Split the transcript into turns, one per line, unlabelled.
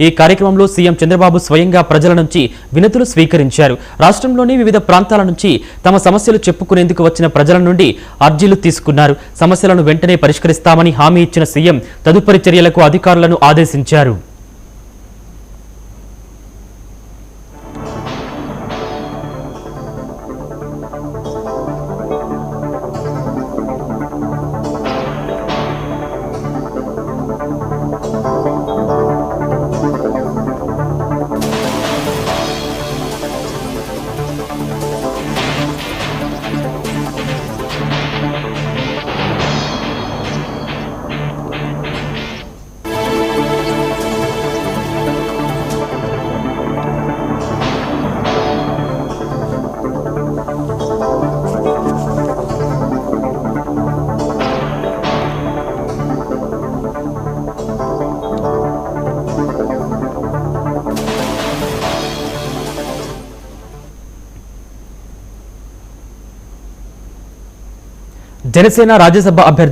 ఈ కార్యక్రమంలో సీఎం చంద్రబాబు స్వయంగా ప్రజల నుంచి వినతులు స్వీకరించారు. రాష్ట్రంలోని వివిధ ప్రాంతాల నుంచి తమ సమస్యలు చెప్పుకునేందుకు వచ్చిన ప్రజల నుండి అర్జీలు తీసుకున్నారు. సమస్యలను వెంటనే పరిష్కరిస్తామని హామీ ఇచ్చిన సీఎం తదుపరి చర్యలకు అధికారులను ఆదేశించారు. జనసేన రాజ్యసభ అభ్యర్థి